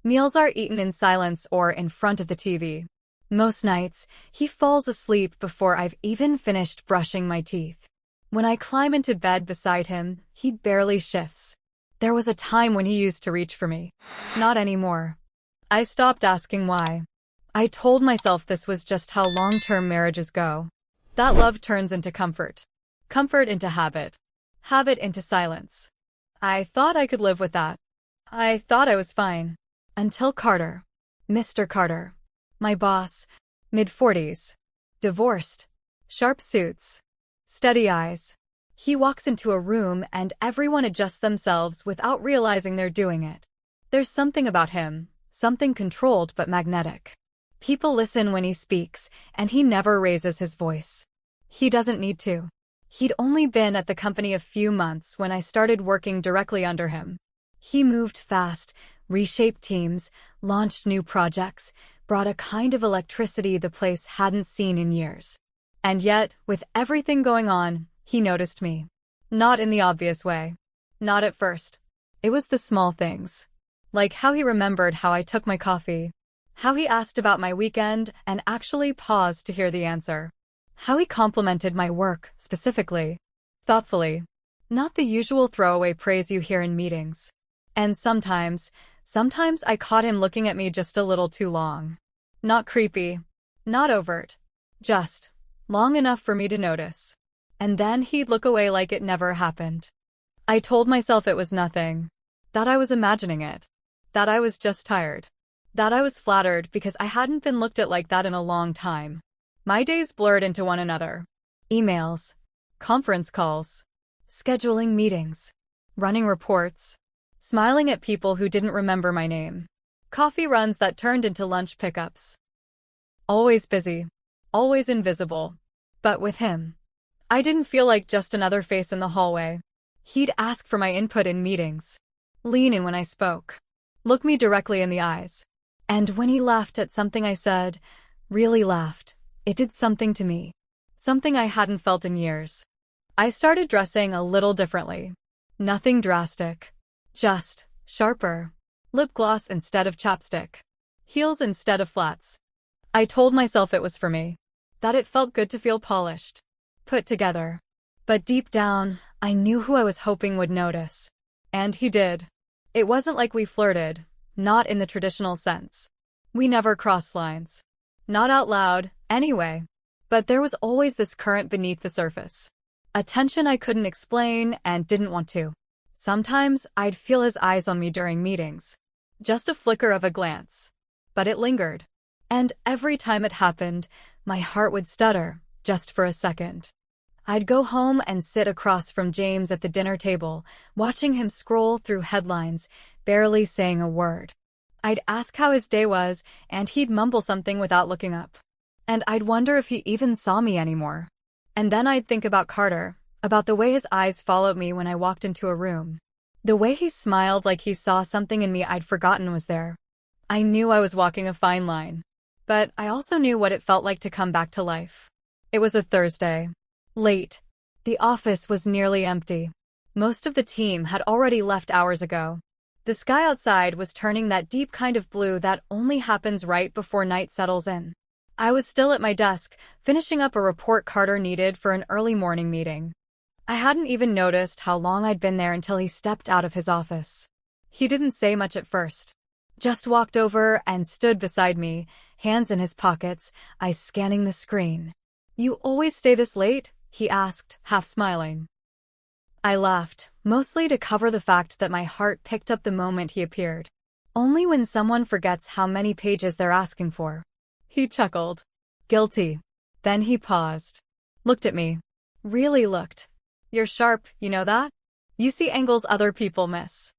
Meals are eaten in silence or in front of the TV. Most nights, he falls asleep before I've even finished brushing my teeth. When I climb into bed beside him, he barely shifts. There was a time when he used to reach for me. Not anymore. I stopped asking why. I told myself this was just how long-term marriages go. That love turns into comfort. Comfort into habit. Habit into silence. I thought I could live with that. I thought I was fine. Until Carter. Mr. Carter. My boss. Mid-40s. Divorced. Sharp suits. Steady eyes. He walks into a room and everyone adjusts themselves without realizing they're doing it. There's something about him, something controlled but magnetic. People listen when he speaks, and he never raises his voice. He doesn't need to. He'd only been at the company a few months when I started working directly under him. He moved fast, reshaped teams, launched new projects, brought a kind of electricity the place hadn't seen in years. And yet, with everything going on, he noticed me. Not in the obvious way. Not at first. It was the small things. Like how he remembered how I took my coffee. How he asked about my weekend and actually paused to hear the answer. How he complimented my work, specifically. Thoughtfully. Not the usual throwaway praise you hear in meetings. And sometimes I caught him looking at me just a little too long. Not creepy. Not overt. Just long enough for me to notice. And then he'd look away like it never happened. I told myself it was nothing. That I was imagining it. That I was just tired. That I was flattered because I hadn't been looked at like that in a long time. My days blurred into one another. Emails. Conference calls. Scheduling meetings. Running reports. Smiling at people who didn't remember my name. Coffee runs that turned into lunch pickups. Always busy. Always invisible. But with him, I didn't feel like just another face in the hallway. He'd ask for my input in meetings. Lean in when I spoke. Look me directly in the eyes. And when he laughed at something I said, really laughed, it did something to me. Something I hadn't felt in years. I started dressing a little differently. Nothing drastic. Just sharper. Lip gloss instead of chapstick. Heels instead of flats. I told myself it was for me. That it felt good to feel polished. Put together. But deep down, I knew who I was hoping would notice. And he did. It wasn't like we flirted. Not in the traditional sense. We never crossed lines. Not out loud, anyway. But there was always this current beneath the surface. A tension I couldn't explain and didn't want to. Sometimes I'd feel his eyes on me during meetings. Just a flicker of a glance. But it lingered. And every time it happened, my heart would stutter, just for a second. I'd go home and sit across from James at the dinner table, watching him scroll through headlines, barely saying a word. I'd ask how his day was, and he'd mumble something without looking up. And I'd wonder if he even saw me anymore. And then I'd think about Carter, about the way his eyes followed me when I walked into a room. The way he smiled like he saw something in me I'd forgotten was there. I knew I was walking a fine line. But I also knew what it felt like to come back to life. It was a Thursday. Late. The office was nearly empty. Most of the team had already left hours ago. The sky outside was turning that deep kind of blue that only happens right before night settles in. I was still at my desk, finishing up a report Carter needed for an early morning meeting. I hadn't even noticed how long I'd been there until he stepped out of his office. He didn't say much at first. Just walked over and stood beside me, hands in his pockets, eyes scanning the screen. "You always stay this late?" he asked, half smiling. I laughed, mostly to cover the fact that my heart picked up the moment he appeared. Only when someone forgets how many pages they're asking for. He chuckled. Guilty. Then he paused. Looked at me. Really looked. "You're sharp, you know that? You see angles other people miss."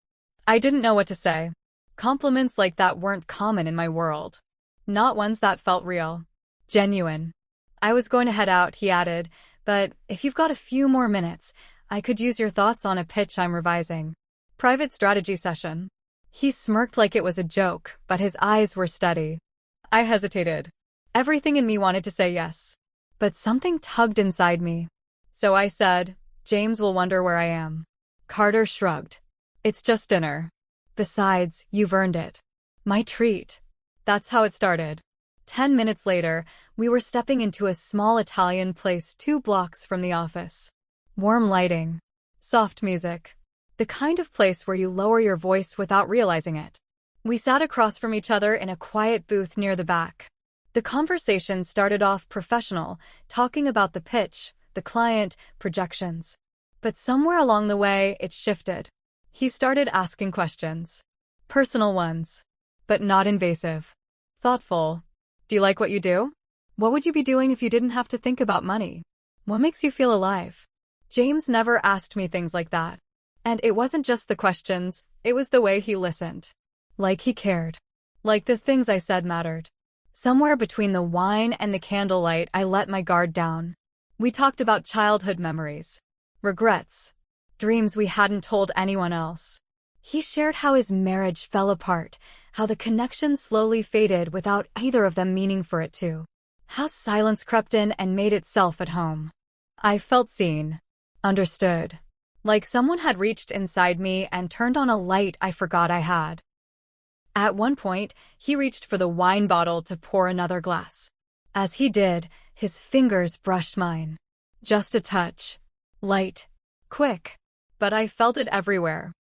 I didn't know what to say. Compliments like that weren't common in my world. Not ones that felt real. Genuine. "I was going to head out," he added, "but if you've got a few more minutes, I could use your thoughts on a pitch I'm revising. Private strategy session." He smirked like it was a joke, but his eyes were steady. I hesitated. Everything in me wanted to say yes. But something tugged inside me. So I said, "James will wonder where I am." Carter shrugged. "It's just dinner. Besides, you've earned it." My treat. That's how it started. 10 minutes later, we were stepping into a small Italian place 2 blocks from the office. Warm lighting. Soft music. The kind of place where you lower your voice without realizing it. We sat across from each other in a quiet booth near the back. The conversation started off professional, talking about the pitch, the client, projections. But somewhere along the way, it shifted. He started asking questions. Personal ones. But not invasive. Thoughtful. Do you like what you do? What would you be doing if you didn't have to think about money? What makes you feel alive? James never asked me things like that. And it wasn't just the questions, it was the way he listened. Like he cared. Like the things I said mattered. Somewhere between the wine and the candlelight, I let my guard down. We talked about childhood memories. Regrets. Dreams we hadn't told anyone else. He shared how his marriage fell apart, how the connection slowly faded without either of them meaning for it to. How silence crept in and made itself at home. I felt seen. Understood. Like someone had reached inside me and turned on a light I forgot I had. At one point, he reached for the wine bottle to pour another glass. As he did, his fingers brushed mine. Just a touch. Light. Quick. But I felt it everywhere.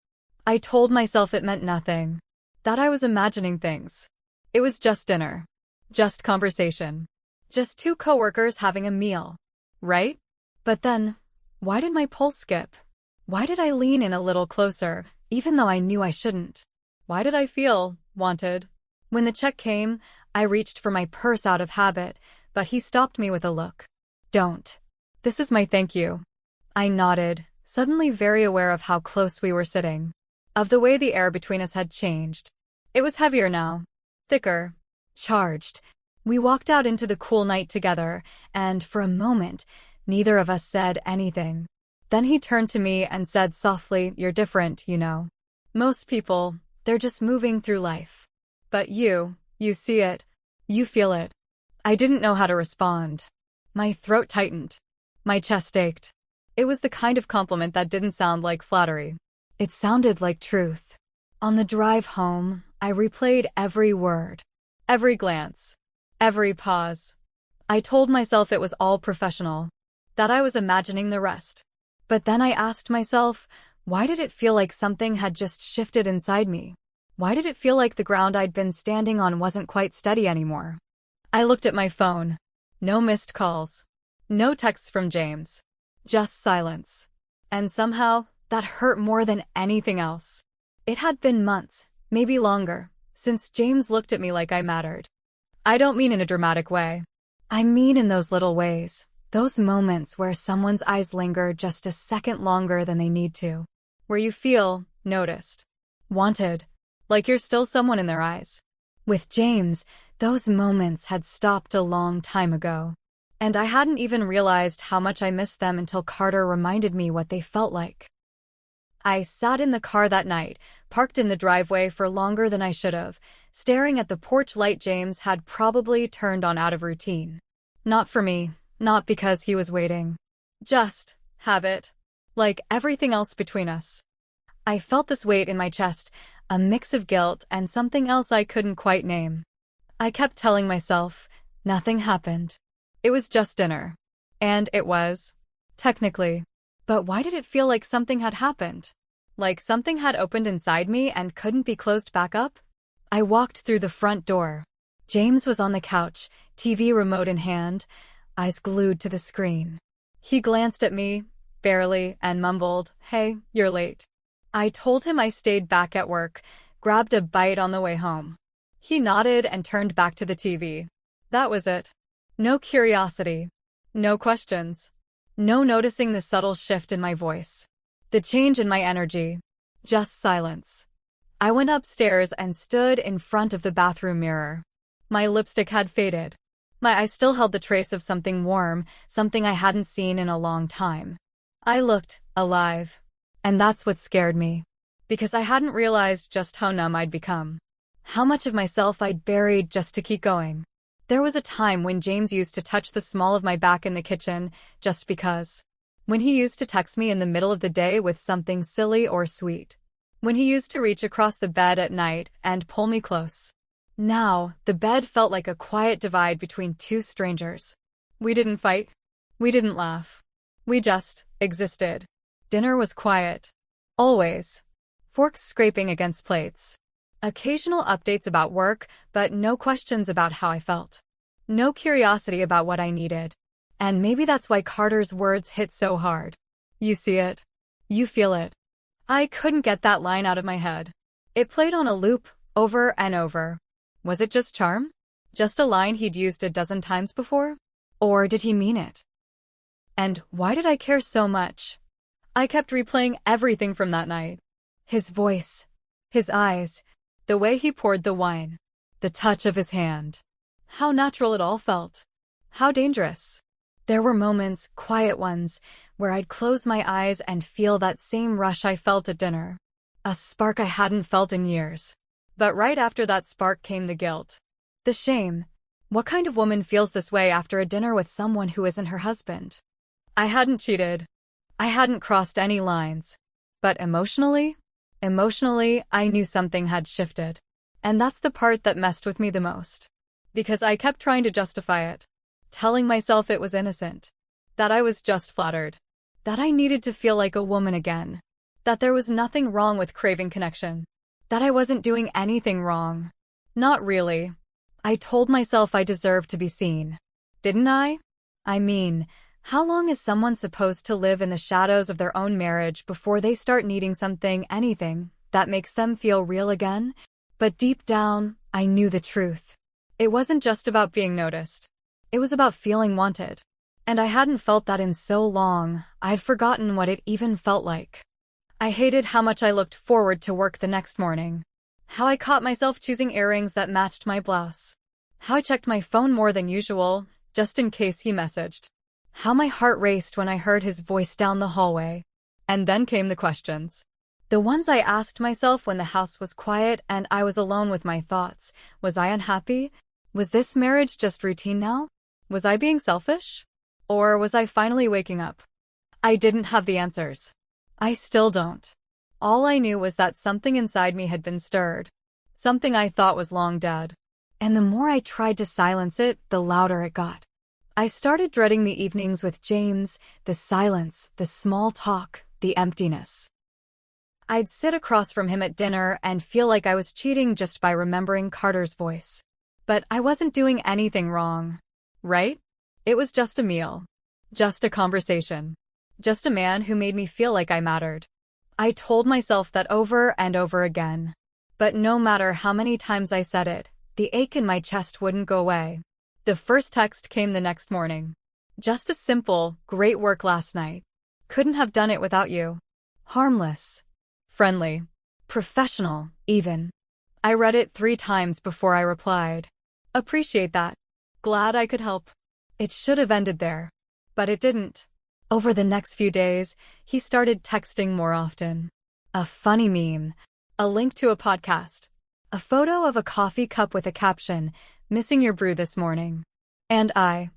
I told myself it meant nothing. That I was imagining things. It was just dinner. Just conversation. Just 2 coworkers having a meal. Right? But then, why did my pulse skip? Why did I lean in a little closer, even though I knew I shouldn't? Why did I feel wanted? When the check came, I reached for my purse out of habit, but he stopped me with a look. Don't. This is my thank you. I nodded, suddenly very aware of how close we were sitting. Of the way the air between us had changed. It was heavier now. Thicker. Charged. We walked out into the cool night together, and for a moment, neither of us said anything. Then he turned to me and said softly, "You're different, you know. Most people, they're just moving through life. But you see it. You feel it." I didn't know how to respond. My throat tightened. My chest ached. It was the kind of compliment that didn't sound like flattery. It sounded like truth. On the drive home, I replayed every word. Every glance. Every pause. I told myself it was all professional. That I was imagining the rest. But then I asked myself, why did it feel like something had just shifted inside me? Why did it feel like the ground I'd been standing on wasn't quite steady anymore? I looked at my phone. No missed calls. No texts from James. Just silence. And somehow, that hurt more than anything else. It had been months, maybe longer, since James looked at me like I mattered. I don't mean in a dramatic way. I mean in those little ways. Those moments where someone's eyes linger just a second longer than they need to. Where you feel noticed. Wanted. Like you're still someone in their eyes. With James, those moments had stopped a long time ago. And I hadn't even realized how much I missed them until Carter reminded me what they felt like. I sat in the car that night, parked in the driveway for longer than I should have, staring at the porch light James had probably turned on out of routine. Not for me. Not because he was waiting. Just habit. Like everything else between us. I felt this weight in my chest, a mix of guilt and something else I couldn't quite name. I kept telling myself, nothing happened. It was just dinner. And it was. Technically. But why did it feel like something had happened? Like something had opened inside me and couldn't be closed back up? I walked through the front door. James was on the couch, TV remote in hand, eyes glued to the screen. He glanced at me, barely, and mumbled, "Hey, you're late." I told him I stayed back at work, grabbed a bite on the way home. He nodded and turned back to the TV. That was it. No curiosity. No questions. No noticing the subtle shift in my voice. The change in my energy. Just silence. I went upstairs and stood in front of the bathroom mirror. My lipstick had faded. My eyes still held the trace of something warm, something I hadn't seen in a long time. I looked alive. And that's what scared me. Because I hadn't realized just how numb I'd become. How much of myself I'd buried just to keep going. There was a time when James used to touch the small of my back in the kitchen, just because. When he used to text me in the middle of the day with something silly or sweet. When he used to reach across the bed at night and pull me close. Now, the bed felt like a quiet divide between two strangers. We didn't fight. We didn't laugh. We just existed. Dinner was quiet. Always. Forks scraping against plates. Occasional updates about work, but no questions about how I felt. No curiosity about what I needed. And maybe that's why Carter's words hit so hard. You see it. You feel it. I couldn't get that line out of my head. It played on a loop, over and over. Was it just charm? Just a line he'd used a dozen times before? Or did he mean it? And why did I care so much? I kept replaying everything from that night. His voice, his eyes, the way he poured the wine, the touch of his hand. How natural it all felt. How dangerous. There were moments, quiet ones, where I'd close my eyes and feel that same rush I felt at dinner. A spark I hadn't felt in years. But right after that spark came the guilt. The shame. What kind of woman feels this way after a dinner with someone who isn't her husband? I hadn't cheated. I hadn't crossed any lines. But emotionally, I knew something had shifted. And that's the part that messed with me the most. Because I kept trying to justify it. Telling myself it was innocent. That I was just flattered. That I needed to feel like a woman again. That there was nothing wrong with craving connection. That I wasn't doing anything wrong. Not really. I told myself I deserved to be seen. Didn't I? I mean, how long is someone supposed to live in the shadows of their own marriage before they start needing something, anything, that makes them feel real again? But deep down, I knew the truth. It wasn't just about being noticed. It was about feeling wanted. And I hadn't felt that in so long, I'd forgotten what it even felt like. I hated how much I looked forward to work the next morning. How I caught myself choosing earrings that matched my blouse. How I checked my phone more than usual, just in case he messaged. How my heart raced when I heard his voice down the hallway. And then came the questions. The ones I asked myself when the house was quiet and I was alone with my thoughts. Was I unhappy? Was this marriage just routine now? Was I being selfish? Or was I finally waking up? I didn't have the answers. I still don't. All I knew was that something inside me had been stirred. Something I thought was long dead. And the more I tried to silence it, the louder it got. I started dreading the evenings with James, the silence, the small talk, the emptiness. I'd sit across from him at dinner and feel like I was cheating just by remembering Carter's voice. But I wasn't doing anything wrong, right? It was just a meal. Just a conversation. Just a man who made me feel like I mattered. I told myself that over and over again. But no matter how many times I said it, the ache in my chest wouldn't go away. The first text came the next morning. Just a simple, "Great work last night. Couldn't have done it without you." Harmless. Friendly. Professional, even. I read it 3 times before I replied. Appreciate that. Glad I could help. It should have ended there. But it didn't. Over the next few days, he started texting more often. A funny meme. A link to a podcast. A photo of a coffee cup with a caption, "Missing your brew this morning." And I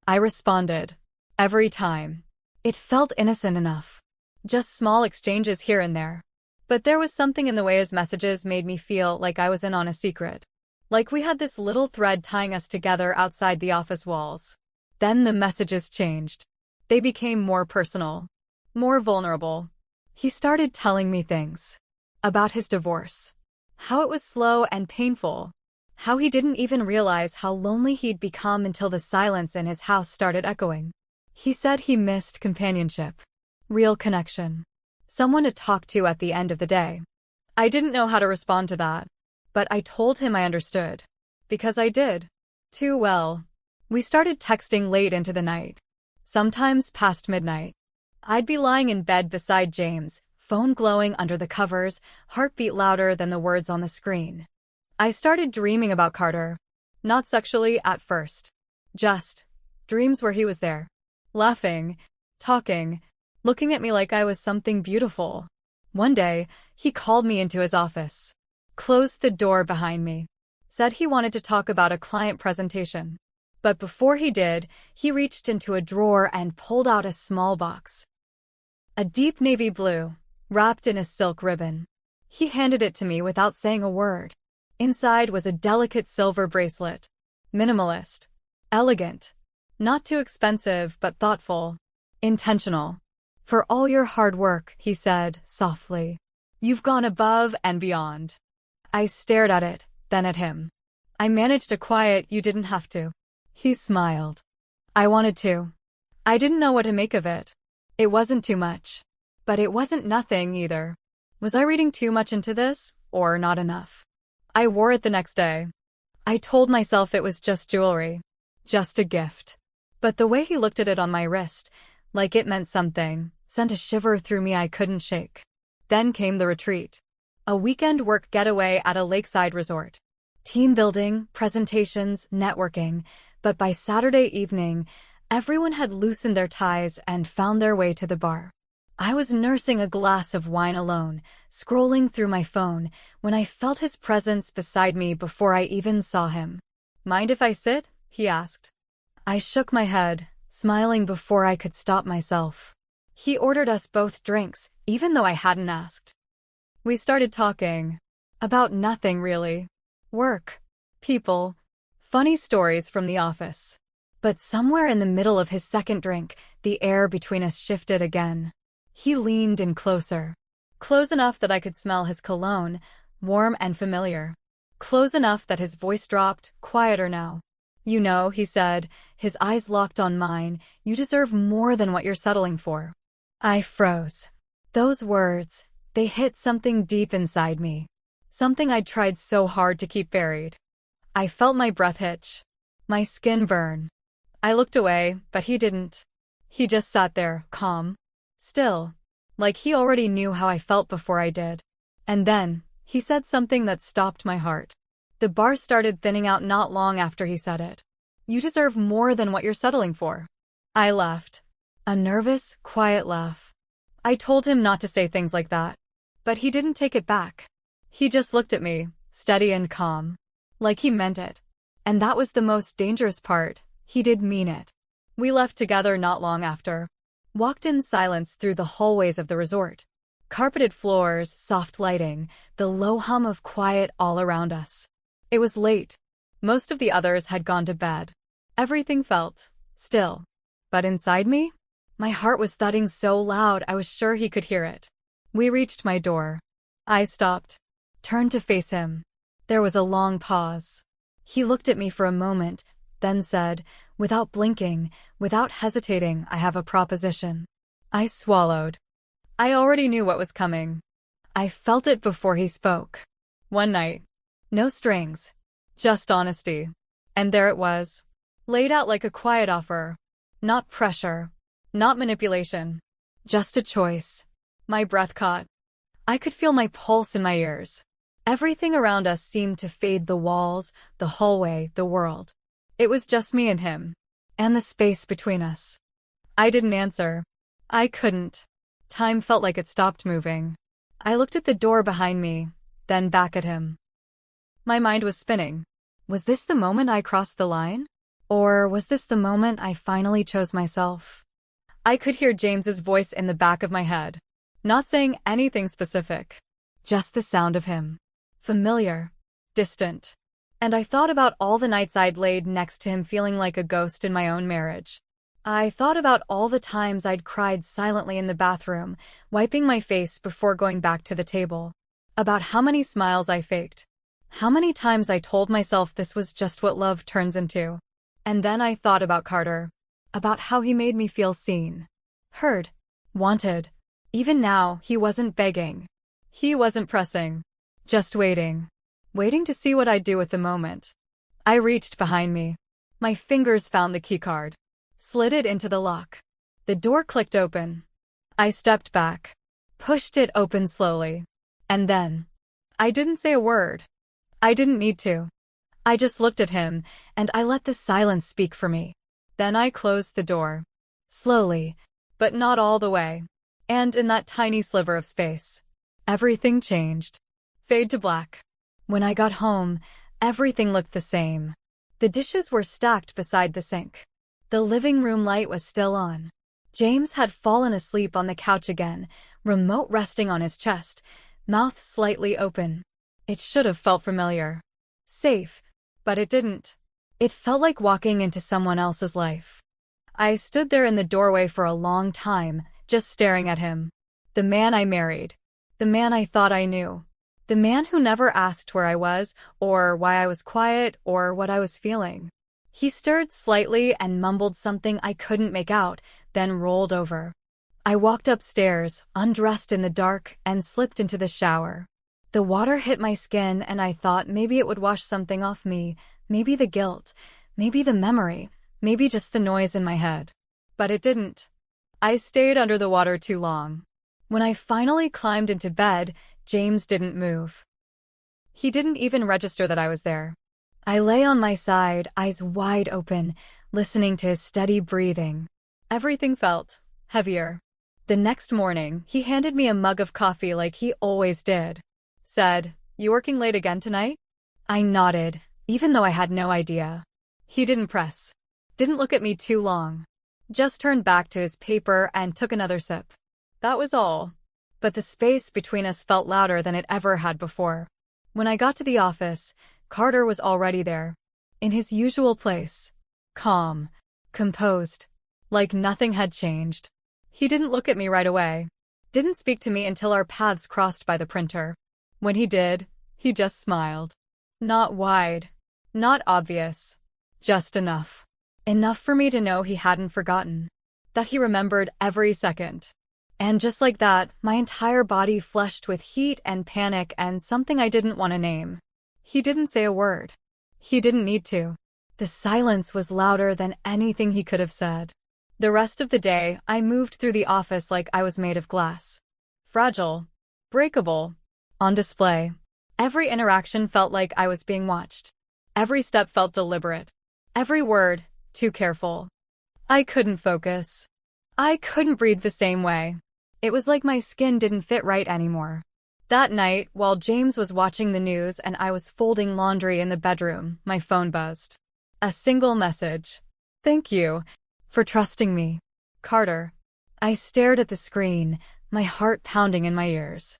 responded. Every time. It felt innocent enough. Just small exchanges here and there. But there was something in the way his messages made me feel like I was in on a secret. Like we had this little thread tying us together outside the office walls. Then the messages changed. They became more personal. More vulnerable. He started telling me things. About his divorce. How it was slow and painful. How he didn't even realize how lonely he'd become until the silence in his house started echoing. He said he missed companionship. Real connection. Someone to talk to at the end of the day. I didn't know how to respond to that. But I told him I understood. Because I did. Too well. We started texting late into the night. Sometimes past midnight. I'd be lying in bed beside James, phone glowing under the covers, heartbeat louder than the words on the screen. I started dreaming about Carter. Not sexually at first. Just dreams where he was there. Laughing, talking, looking at me like I was something beautiful. One day, he called me into his office. Closed the door behind me. Said he wanted to talk about a client presentation. But before he did, he reached into a drawer and pulled out a small box. A deep navy blue, wrapped in a silk ribbon. He handed it to me without saying a word. Inside was a delicate silver bracelet. Minimalist. Elegant. Not too expensive, but thoughtful. Intentional. For all your hard work, he said, softly. You've gone above and beyond. I stared at it, then at him. I managed a quiet, you didn't have to. He smiled. I wanted to. I didn't know what to make of it. It wasn't too much. But it wasn't nothing either. Was I reading too much into this, or not enough? I wore it the next day. I told myself it was just jewelry. Just a gift. But the way he looked at it on my wrist, like it meant something, sent a shiver through me I couldn't shake. Then came the retreat. A weekend work getaway at a lakeside resort. Team building, presentations, networking. But by Saturday evening, everyone had loosened their ties and found their way to the bar. I was nursing a glass of wine alone, scrolling through my phone, when I felt his presence beside me before I even saw him. Mind if I sit? He asked. I shook my head, smiling before I could stop myself. He ordered us both drinks, even though I hadn't asked. We started talking. About nothing, really. Work. People. Funny stories from the office. But somewhere in the middle of his second drink, the air between us shifted again. He leaned in closer. Close enough that I could smell his cologne, warm and familiar. Close enough that his voice dropped, quieter now. You know, he said, his eyes locked on mine, you deserve more than what you're settling for. I froze. Those words, they hit something deep inside me. Something I'd tried so hard to keep buried. I felt my breath hitch. My skin burn. I looked away, but he didn't. He just sat there, calm. Still. Like he already knew how I felt before I did. And then, he said something that stopped my heart. The bar started thinning out not long after he said it. You deserve more than what you're settling for. I laughed. A nervous, quiet laugh. I told him not to say things like that. But he didn't take it back. He just looked at me, steady and calm. Like he meant it. And that was the most dangerous part. He did mean it. We left together not long after. Walked in silence through the hallways of the resort. Carpeted floors, soft lighting, the low hum of quiet all around us. It was late. Most of the others had gone to bed. Everything felt still. But inside me, my heart was thudding so loud I was sure he could hear it. We reached my door. I stopped. Turned to face him. There was a long pause. He looked at me for a moment, then said, without blinking, without hesitating, I have a proposition. I swallowed. I already knew what was coming. I felt it before he spoke. One night. No strings. Just honesty. And there it was. Laid out like a quiet offer. Not pressure. Not manipulation. Just a choice. My breath caught. I could feel my pulse in my ears. Everything around us seemed to fade, the walls, the hallway, the world. It was just me and him. And the space between us. I didn't answer. I couldn't. Time felt like it stopped moving. I looked at the door behind me, then back at him. My mind was spinning. Was this the moment I crossed the line? Or was this the moment I finally chose myself? I could hear James's voice in the back of my head. Not saying anything specific. Just the sound of him. Familiar. Distant. And I thought about all the nights I'd laid next to him feeling like a ghost in my own marriage. I thought about all the times I'd cried silently in the bathroom, wiping my face before going back to the table. About how many smiles I faked. How many times I told myself this was just what love turns into. And then I thought about Carter. About how he made me feel seen. Heard. Wanted. Even now, he wasn't begging. He wasn't pressing. Just waiting. Waiting to see what I'd do with the moment. I reached behind me. My fingers found the keycard. Slid it into the lock. The door clicked open. I stepped back. Pushed it open slowly. And then, I didn't say a word. I didn't need to. I just looked at him, and I let the silence speak for me. Then I closed the door. Slowly, but not all the way. And in that tiny sliver of space, everything changed. Fade to black. When I got home, everything looked the same. The dishes were stacked beside the sink. The living room light was still on. James had fallen asleep on the couch again, remote resting on his chest, mouth slightly open. It should have felt familiar. safe, but it didn't. It felt like walking into someone else's life. I stood there in the doorway for a long time, just staring at him. The man I married. The man I thought I knew. The man who never asked where I was, or why I was quiet, or what I was feeling. He stirred slightly and mumbled something I couldn't make out, then rolled over. I walked upstairs, undressed in the dark, and slipped into the shower. The water hit my skin, and I thought maybe it would wash something off me, maybe the guilt, maybe the memory, maybe just the noise in my head. But it didn't. I stayed under the water too long. When I finally climbed into bed, James didn't move. He didn't even register that I was there. I lay on my side, eyes wide open, listening to his steady breathing. Everything felt heavier. The next morning, he handed me a mug of coffee like he always did. Said, "You working late again tonight?" I nodded, even though I had no idea. He didn't press. Didn't look at me too long. Just turned back to his paper and took another sip. That was all. But the space between us felt louder than it ever had before. When I got to the office, Carter was already there. In his usual place. Calm. Composed. Like nothing had changed. He didn't look at me right away. Didn't speak to me until our paths crossed by the printer. When he did, he just smiled. Not wide. Not obvious. Just enough. Enough for me to know he hadn't forgotten. That he remembered every second. And just like that, my entire body flushed with heat and panic and something I didn't want to name. He didn't say a word. He didn't need to. The silence was louder than anything he could have said. The rest of the day, I moved through the office like I was made of glass. Fragile. Breakable. On display. Every interaction felt like I was being watched. Every step felt deliberate. Every word, too careful. I couldn't focus. I couldn't breathe the same way. It was like my skin didn't fit right anymore. That night, while James was watching the news and I was folding laundry in the bedroom, my phone buzzed. A single message. "Thank you for trusting me, Carter." I stared at the screen, my heart pounding in my ears.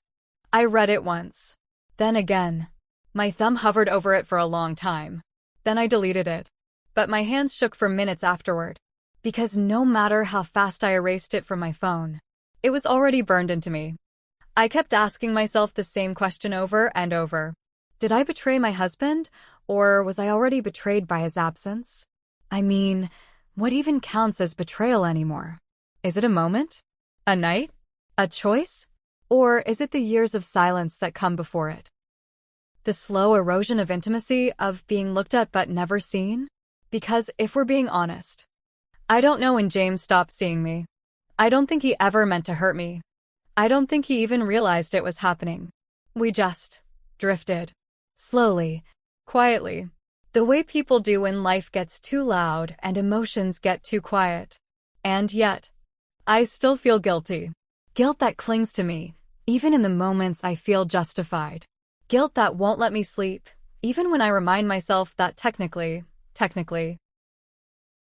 I read it once. Then again. My thumb hovered over it for a long time. Then I deleted it. But my hands shook for minutes afterward. Because no matter how fast I erased it from my phone, it was already burned into me. I kept asking myself the same question over and over. Did I betray my husband, or was I already betrayed by his absence? I mean, what even counts as betrayal anymore? Is it a moment? A night? A choice? Or is it the years of silence that come before it? The slow erosion of intimacy, of being looked at but never seen? Because if we're being honest, I don't know when James stopped seeing me. I don't think he ever meant to hurt me. I don't think he even realized it was happening. We just drifted. Slowly, quietly. The way people do when life gets too loud and emotions get too quiet. And yet, I still feel guilty. Guilt that clings to me, even in the moments I feel justified. Guilt that won't let me sleep, even when I remind myself that technically,